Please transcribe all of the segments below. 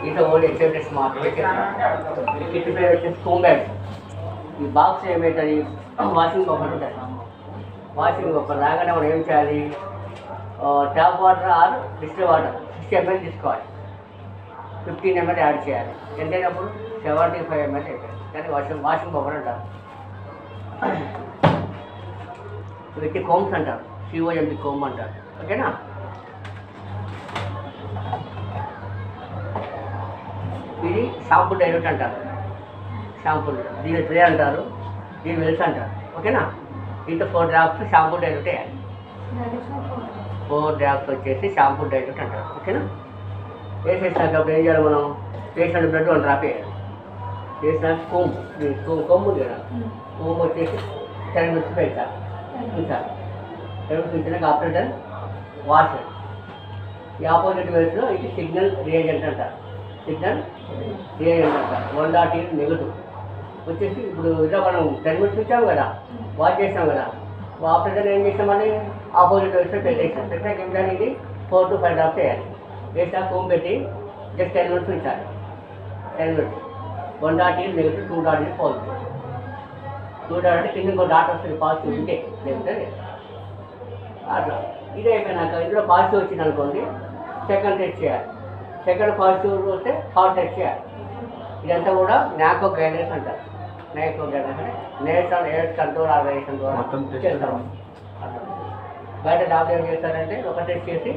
Is old accepted smart kit పేరు వచ్చేసి కోంబ్యాగ్. ఈ బాక్స్ ఏమవుతుంది, వాషింగ్ పౌడర్ ఉంటుంది. వాషింగ్ పౌడర్ రాగానే మనం ఏం చేయాలి, tap water or distil water 60 ml తీసుకోవాలి. 15 ml యాడ్ చేయాలి. ఎంతైనప్పుడు 75 ml అయిపోయింది. కానీ వాషింగ్ పౌడర్ అంటారు. వీటి కోమ్స్ అంటారు, COMB కోమ్ అంటారు. ఓకేనా. ఇది షాంపూ డైల్యూట్ అంటారు. షాంపూ దీని ట్రే అంటారు, దీని వెల్స్ అంటారు. ఓకేనా. దీంట్లో 4 drops షాంపూ డైల్యూట్ వేయాలి. 4 drops వచ్చేసి షాంపూ డైల్యూట్ అంటారు. ఓకేనా. వేసేసినాక అప్పుడు ఏం చేయాలి, మనం వేసిన బ్లడ్ 1 drop వేయాలి. వేసినాక కొమ్ము ఉంది కదా, కొమ్ము వచ్చేసి 10 minutes పెట్టాలి. ఉంచాలి. 10 minutes ఉంచినాక ఆఫ్టర్ దెన్ వాష్. ఈ ఆపోజిట్ వేస్లో ఇది సిగ్నల్ రియేజెంట్ అంటారు. సిగ్నల్ రియేజెంట్ అంటారు. 1.8 నెగటివ్ వచ్చేసి ఇప్పుడు ఇలా మనం 10 minutes ఉంచాము కదా, వాష్ చేసాం కదా, ఆఫ్టర్ దెన్ ఏం చేసామని ఆపోజిట్ వేస్లో పెట్టేసాం. పెట్టాక ఏం చేయాలి, ఇది 4 to 5 drops వేయాలి. వేసాక కొమ్ము పెట్టి జస్ట్ 10 minutes ఉంచాలి. 10 minutes 1.8 నెగటివ్, 2.8 పాజిటివ్. 2.8 కింద ఇంకో డాట్ వస్తుంది, పాజిటివ్ ఉంటే లేకపోతే అట్లా. ఇది అయిపోయినాక ఇందులో పాజిటివ్ వచ్చింది అనుకోండి, సెకండ్ టెస్ట్ చేయాలి. సెకండ్ పాజిటివ్ వస్తే థర్డ్ టెస్ట్ చేయాలి. ఇదంతా కూడా నాకో గైడెన్స్ అంటారు. నాకో గైడెన్స్ అంటే నేషనల్ ఎయిడ్స్ కంట్రోల్ ఆర్గనైజేషన్ ద్వారా చేస్తాం. బయట డాక్టర్ ఏం చేస్తారంటే ఒక టెస్ట్ చేసి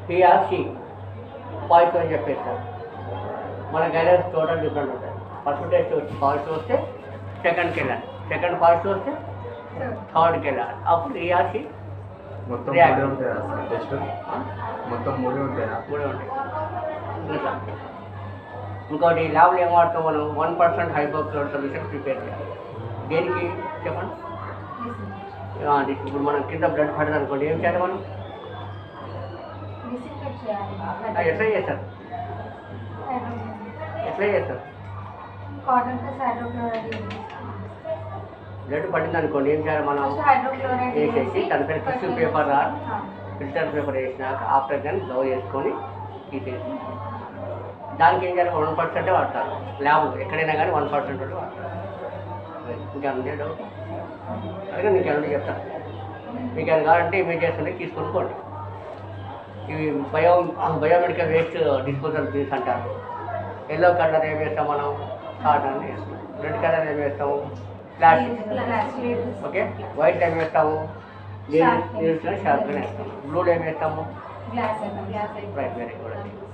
PRC పాజిటివ్ అని చెప్పేస్తారు. మన గైడెన్స్ టోటల్ డిఫరెంట్ ఉంటుంది. ఫస్ట్ టెస్ట్ పాజిటివ్ వస్తే సెకండ్కి వెళ్ళాలి, సెకండ్ పాజిటివ్ వస్తే థర్డ్కి వెళ్ళాలి. అప్పుడు ERC మొత్తం 3 ఉంటాయి. ఇంకోటి ల్యాబ్లో ఏం వాడతాం మనం, 1% హైడ్రోక్లోరైడ్ సొల్యూషన్ ప్రిపేర్ చేయాలి. దేనికి చెప్పండి. ఇప్పుడు మనం కింద బ్లడ్ పడదు అనుకోండి, ఏం చేయాలి మనం, ఎట్లా చేస్తారు, బ్లడ్ పడింది అనుకోండి, ఏం చేయాలి మనం, వేసేసి దాని పేరు టిష్యూ పేపర్ ఫిల్టర్ పేపర్ వేసినాక ఆఫ్టర్ దెన్ గ్లౌ చేసుకొని తీసేసి దానికి ఏం చేయాలి, 1% వాడతారు. ల్యాబ్ ఎక్కడైనా కానీ 1% వాడతారు. ఇంకా డౌట్ అదే నీకు ఏమంటే చెప్తాను. మీకు ఏమైనా కావాలంటే ఇమీడియట్స్ అనేది తీసుకొని పోండి. ఇవి బయోమెడికల్ వేస్ట్ డిస్పోజల్ బిన్స్ అంటారు. ఎల్లో కలర్ ఏం వేస్తాం మనం, కాటన్ వేస్తాం. రెడ్ కలర్ ఏం వేస్తాము, ప్లాస్టిక్. ఓకే. వైట్ ఏం వేస్తాము, నీళ్ళు షార్ప్గా వేస్తాము. బ్లూలో ఏం వేస్తాము, రైట్. Very good.